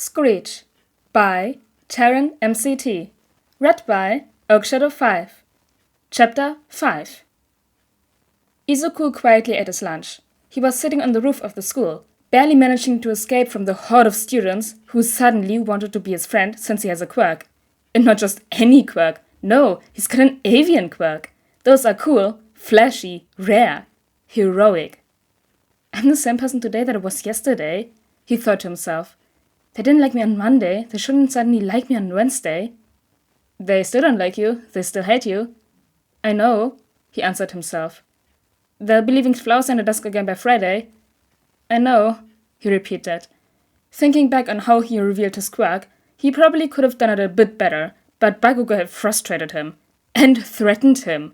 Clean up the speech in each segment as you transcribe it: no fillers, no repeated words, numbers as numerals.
Screech by TarynMcT. Read by Oakshadow5. Chapter 5. Izuku quietly ate his lunch. He was sitting on the roof of the school, barely managing to escape from the horde of students who suddenly wanted to be his friend since he has a quirk. And not just any quirk. No, he's got an avian quirk. Those are cool, flashy, rare, heroic. I'm the same person today that I was yesterday, he thought to himself. They didn't like me on Monday, they shouldn't suddenly like me on Wednesday. They still don't like you, they still hate you. I know, he answered himself. They'll be leaving flowers in the desk again by Friday. I know, he repeated. Thinking back on how he revealed his quirk, he probably could have done it a bit better, but Bakugo had frustrated him. And threatened him.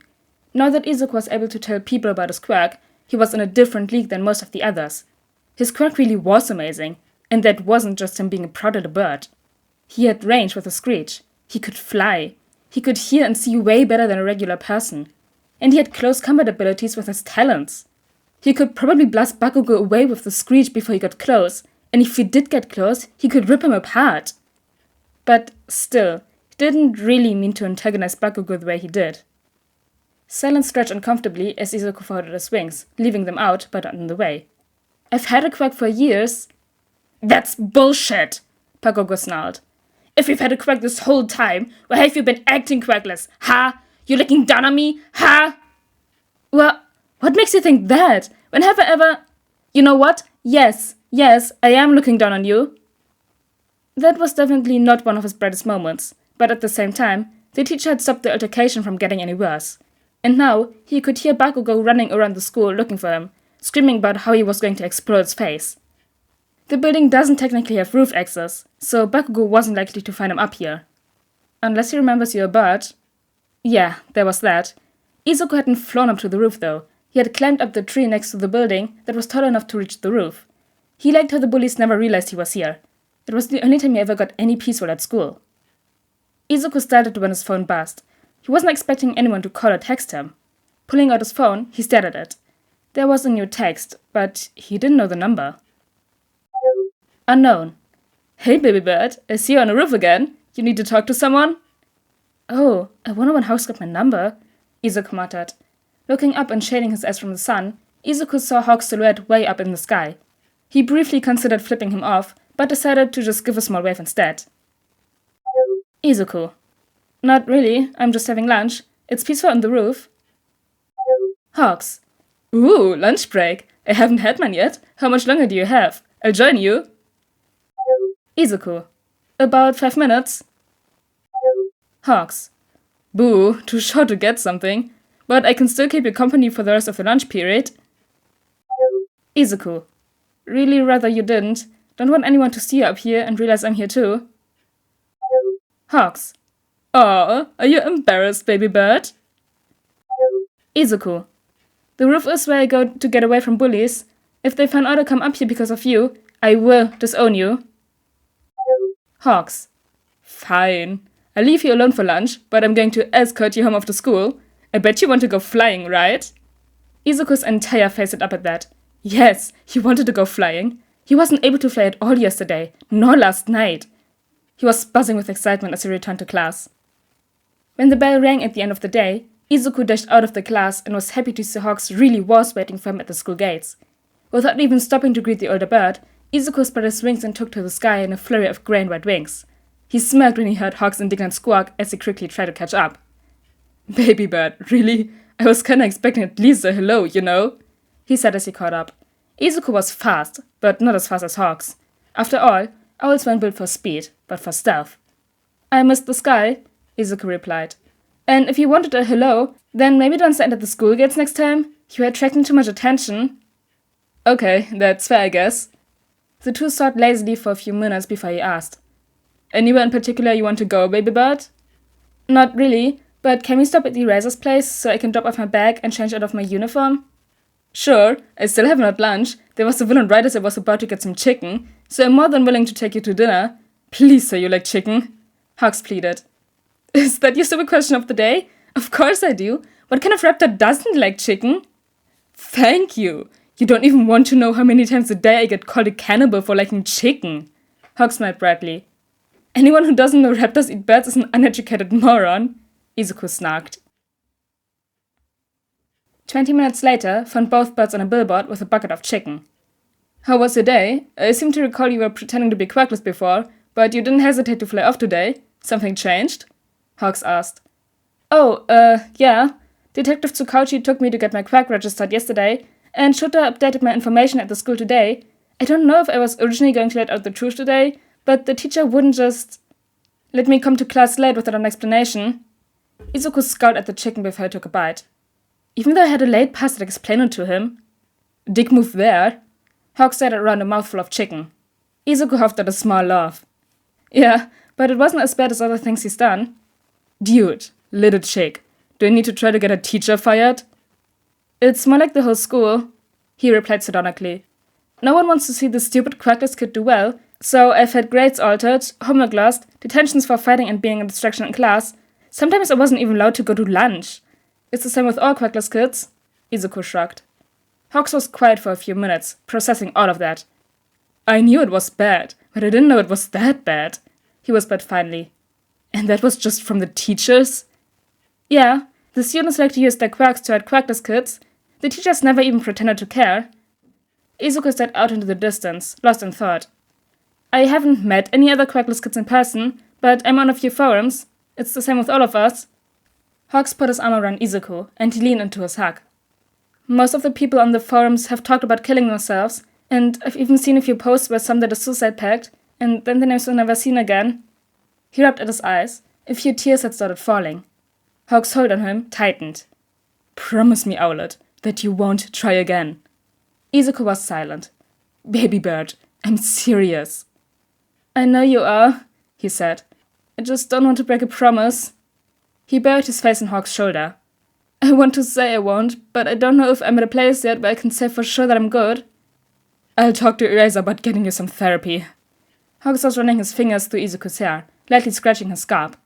Now that Izuku was able to tell people about his quirk, he was in a different league than most of the others. His quirk really was amazing, and that wasn't just him being a proud little bird. He had range with a Screech. He could fly. He could hear and see way better than a regular person. And he had close combat abilities with his talents. He could probably blast Bakugo away with the Screech before he got close, and if he did get close, he could rip him apart. But still, he didn't really mean to antagonize Bakugo the way he did. Silence stretched uncomfortably as Izuku folded his wings, leaving them out but not in the way. I've had a quirk for years. That's bullshit, Bakugo snarled. If you've had a quirk this whole time, why have you been acting quirkless, huh? You looking down on me, huh? Well, what makes you think that? When have I ever... You know what? Yes, I am looking down on you. That was definitely not one of his brightest moments, but at the same time, the teacher had stopped the altercation from getting any worse. And now, he could hear Bakugo running around the school looking for him, screaming about how he was going to explode his face. The building doesn't technically have roof access, so Bakugo wasn't likely to find him up here. Unless he remembers you're a bird. Yeah, there was that. Izuku hadn't flown up to the roof though. He had climbed up the tree next to the building that was tall enough to reach the roof. He liked how the bullies never realized he was here. It was the only time he ever got any peace while at school. Izuku started when his phone buzzed. He wasn't expecting anyone to call or text him. Pulling out his phone, he stared at it. There was a new text, but he didn't know the number. Unknown. Hey, baby bird, I see you on the roof again. You need to talk to someone? Oh, I wonder when House got my number, Izuku muttered. Looking up and shading his eyes from the sun, Izuku saw Hawk's silhouette way up in the sky. He briefly considered flipping him off, but decided to just give a small wave instead. Izuku. Not really, I'm just having lunch. It's peaceful on the roof. Hawks. Ooh, lunch break. I haven't had mine yet. How much longer do you have? I'll join you. Izuku. About 5 minutes. Hawks. Boo, too short to get something. But I can still keep you company for the rest of the lunch period. Izuku. Really rather you didn't. Don't want anyone to see you up here and realize I'm here too. Hawks. Aw, are you embarrassed, baby bird? Izuku. The roof is where I go to get away from bullies. If they find out I come up here because of you, I will disown you. Hawks. Fine. I'll leave you alone for lunch, but I'm going to escort you home after school. I bet you want to go flying, right? Izuku's entire face lit up at that. Yes, he wanted to go flying. He wasn't able to fly at all yesterday, nor last night. He was buzzing with excitement as he returned to class. When the bell rang at the end of the day, Izuku dashed out of the class and was happy to see Hawks really was waiting for him at the school gates. Without even stopping to greet the older bird, Izuku spread his wings and took to the sky in a flurry of grey and white wings. He smirked when he heard Hawk's indignant squawk as he quickly tried to catch up. Baby bird, really? I was kinda expecting at least a hello, you know? He said as he caught up. Izuku was fast, but not as fast as Hawks. After all, owls weren't built for speed, but for stealth. I missed the sky, Izuku replied. And if you wanted a hello, then maybe don't stand at the school gates next time. You're attracting too much attention. Okay, that's fair, I guess. The two thought lazily for a few minutes before he asked. Anywhere in particular you want to go, baby bird? Not really, but can we stop at the eraser's place so I can drop off my bag and change out of my uniform? Sure, I still haven't had lunch. There was a villain right as I was about to get some chicken, so I'm more than willing to take you to dinner. Please say you like chicken, Hawks pleaded. Is that your stupid question of the day? Of course I do. What kind of raptor doesn't like chicken? Thank you. You don't even want to know how many times a day I get called a cannibal for liking chicken. Hawk smiled brightly. Anyone who doesn't know raptors eat birds is an uneducated moron, Izuku snarked. 20 minutes later found both birds on a billboard with a bucket of chicken. How was your day? I seem to recall you were pretending to be quackless before, but you didn't hesitate to fly off today. Something changed? Hawks asked. Oh, yeah. Detective Tsukauchi took me to get my quack registered yesterday, and Shota updated my information at the school today. I don't know if I was originally going to let out the truth today, but the teacher wouldn't just let me come to class late without an explanation. Izuku scowled at the chicken before he took a bite. Even though I had a late pass that explained it to him. Dick move there. Hawk stared around a mouthful of chicken. Izuku huffed at a small laugh. Yeah, but it wasn't as bad as other things he's done. Dude, little chick, do I need to try to get a teacher fired? It's more like the whole school, he replied sardonically. No one wants to see this stupid quackless kid do well, so I've had grades altered, homework lost, detentions for fighting and being a distraction in class. Sometimes I wasn't even allowed to go to lunch. It's the same with all quackless kids, Izuku shrugged. Hawks was quiet for a few minutes, processing all of that. I knew it was bad, but I didn't know it was that bad, he whispered finally. And that was just from the teachers? Yeah, the students like to use their quacks to hurt quackless kids. The teachers never even pretended to care. Izuku stared out into the distance, lost in thought. I haven't met any other quackless kids in person, but I'm on a few forums. It's the same with all of us. Hawks put his arm around Izuku, and he leaned into his hug. Most of the people on the forums have talked about killing themselves, and I've even seen a few posts where some did a suicide pact, and then the names were never seen again. He rubbed at his eyes. A few tears had started falling. Hawk's hold on him tightened. Promise me, Owlet, that you won't try again. Izuku was silent. Baby bird, I'm serious. I know you are, he said. I just don't want to break a promise. He buried his face in Hawk's shoulder. I want to say I won't, but I don't know if I'm at a place yet where I can say for sure that I'm good. I'll talk to Eraser about getting you some therapy. Hawks was running his fingers through Izuku's hair, lightly scratching his scalp.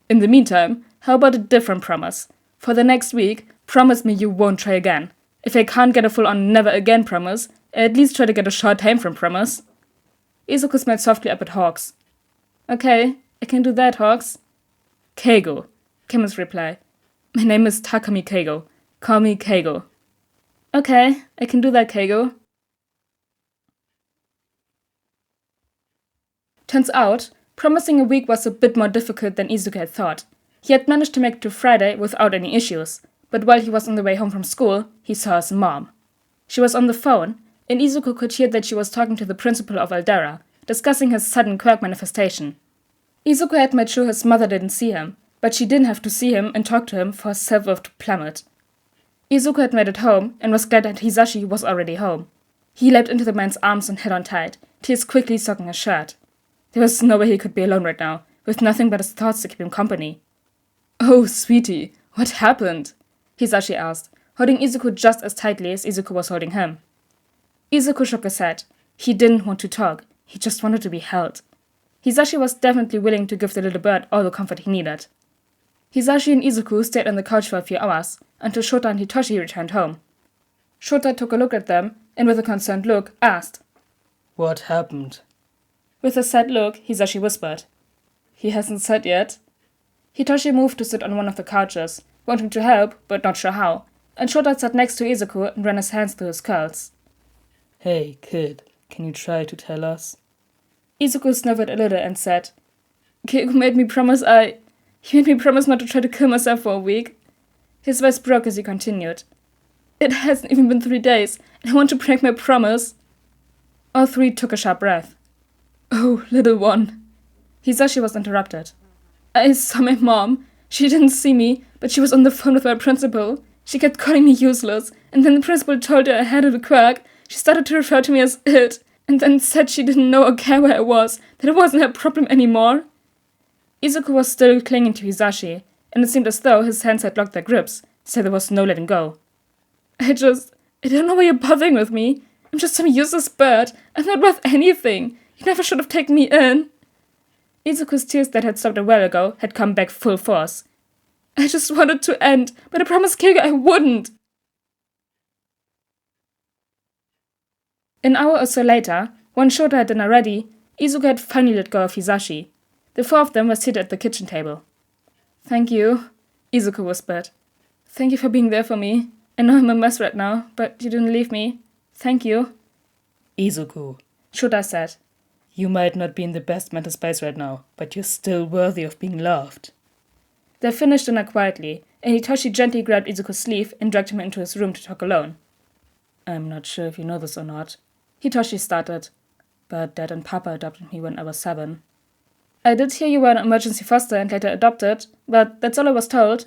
In the meantime, how about a different promise? For the next week, promise me you won't try again. If I can't get a full-on never again promise, at least try to get a short time frame promise. Izuku smiled softly up at Hawks. Okay, I can do that, Hawks. Keigo, came his reply. My name is Takami Keigo. Call me Keigo. Okay, I can do that, Keigo. Turns out, promising a week was a bit more difficult than Izuku had thought. He had managed to make it to Friday without any issues, but while he was on the way home from school, he saw his mom. She was on the phone, and Izuku could hear that she was talking to the principal of Aldera, discussing his sudden quirk manifestation. Izuku had made sure his mother didn't see him, but she didn't have to see him and talk to him for his self-worth to plummet. Izuku had made it home and was glad that Hisashi was already home. He leapt into the man's arms and held on tight, tears quickly soaking his shirt. There was no way he could be alone right now, with nothing but his thoughts to keep him company. Oh, sweetie, what happened? Hisashi asked, holding Izuku just as tightly as Izuku was holding him. Izuku shook his head. He didn't want to talk, he just wanted to be held. Hisashi was definitely willing to give the little bird all the comfort he needed. Hisashi and Izuku stayed on the couch for a few hours, until Shota and Hitoshi returned home. Shota took a look at them, and with a concerned look, asked, What happened? With a sad look, Hisashi whispered, He hasn't said yet. Hitoshi moved to sit on one of the couches, wanting to help, but not sure how, and Shota sat next to Izuku and ran his hands through his curls. Hey, kid, can you try to tell us? Izuku sniffled a little and said, Keigo made me promise He made me promise not to try to kill myself for a week. His voice broke as he continued. It hasn't even been 3 days, and I want to break my promise. All three took a sharp breath. Oh, little one. Hisashi was interrupted. I saw my mom. She didn't see me, but she was on the phone with my principal. She kept calling me useless, and then the principal told her I had a quirk. She started to refer to me as it, and then said she didn't know or care where I was, that it wasn't her problem anymore. Izuku was still clinging to Hisashi, and it seemed as though his hands had locked their grips, so there was no letting go. I don't know why you're bothering with me. I'm just some useless bird. I'm not worth anything. You never should have taken me in. Izuku's tears that had stopped a while ago had come back full force. I just wanted to end, but I promised Keigo I wouldn't. An hour or so later, when Shota had dinner ready, Izuku had finally let go of Hisashi. The four of them were seated at the kitchen table. "Thank you," Izuku whispered. "Thank you for being there for me. I know I'm a mess right now, but you didn't leave me. Thank you." Izuku, Shota said. you might not be in the best mental space right now, but you're still worthy of being loved. They finished dinner quietly, and Hitoshi gently grabbed Izuku's sleeve and dragged him into his room to talk alone. "I'm not sure if you know this or not," Hitoshi started, "but Dad and Papa adopted me when I was 7. "I did hear you were an emergency foster and later adopted, but that's all I was told."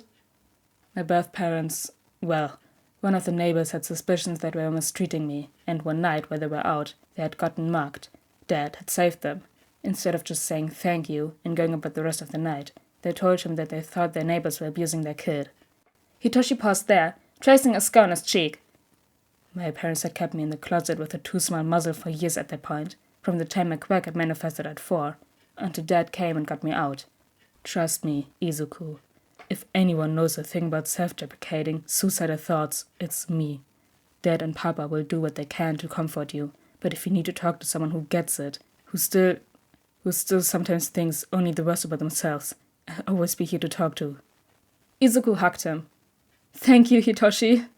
My birth parents, well, one of the neighbors had suspicions that they were mistreating me, and one night while they were out, they had gotten mugged. Dad had saved them. Instead of just saying thank you and going about the rest of the night, they told him that they thought their neighbors were abusing their kid." Hitoshi paused there, tracing a scar on his cheek. My parents had kept me in the closet with a too small muzzle for years at that point, from the time my quirk had manifested at 4, until Dad came and got me out. Trust me, Izuku. If anyone knows a thing about self-deprecating, suicidal thoughts, it's me. Dad and Papa will do what they can to comfort you, but if you need to talk to someone who gets it, who still sometimes thinks only the worst about themselves, I'll always be here to talk to." Izuku hugged him. "Thank you, Hitoshi."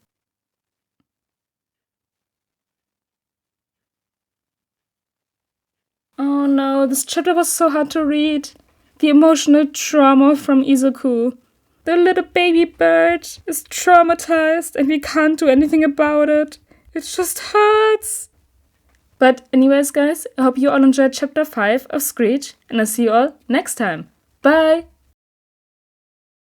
Oh no, this chapter was so hard to read. The emotional trauma from Izuku. The little baby bird is traumatized and we can't do anything about it. It just hurts. But anyways, guys, I hope you all enjoyed chapter 5 of Screech, and I'll see you all next time. Bye!